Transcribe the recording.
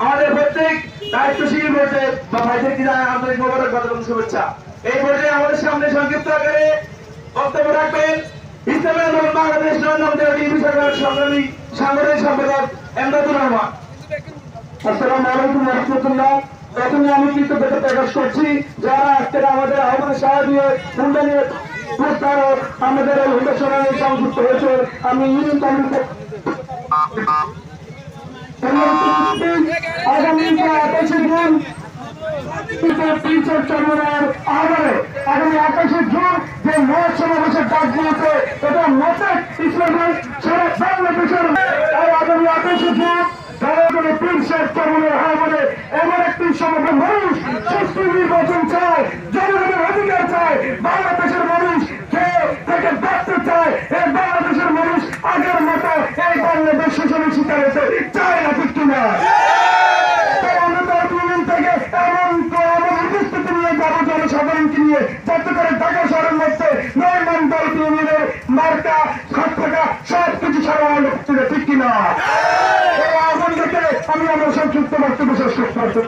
আমাদের প্রত্যেক দায়িত্বশীল ভোটে বা ভাইদেরকে জানাই আন্তরিক মোবারকবাদ এবং শুভেচ্ছা। এই ভোটে আমাদের সামনে সংক্ষিপ্ত আকারে বক্তব্য রাখবেন ইসলামের এবং বাংলাদেশ টিভি সরকারের সংগ্রামী সাংগঠনিক সম্পাদক এমদাদুর রহমান। আসসালামু আলাইকুম ওয়া রাহমাতুল্লাহ। প্রথমে আমি কৃতজ্ঞতা প্রকাশ করছি যারা আজকের আমাদের আহ্বানে সাড়া দিয়ে হুন্ডা নিয়ে পুরস্কার আমাদের এই হুন্ডা সভায় সংযুক্ত হয়েছে। আমি ইউনিয়ন কমিটির আগামী 28 জুন যে মত সমাবেশের ডাক দিয়েছে এটা মতে ইসলামের সারা বাংলাদেশের আগামী 28 জুন এমন একটি সমাবেশ মানুষ সুষ্ঠু নির্বাচন চায়, জনগণের অধিকার চায়, বাংলাদেশের মানুষ থেকে বাঁচতে চায়। এই বাংলাদেশের মানুষ আগের মতো এই বাংলাদেশ শোষণের শিকার হতে চায় না, ঠিক কিনা? জনসাধারণকে নিয়ে যাতে করে ঢাকা শহরের মধ্যে 9 মন্ডল ইউনিয়নের মার্কা খাট থাকা সবকিছু সারা ঠিক কিনা? আমি আমার সংক্ষিপ্ত বক্তব্য শেষ করতে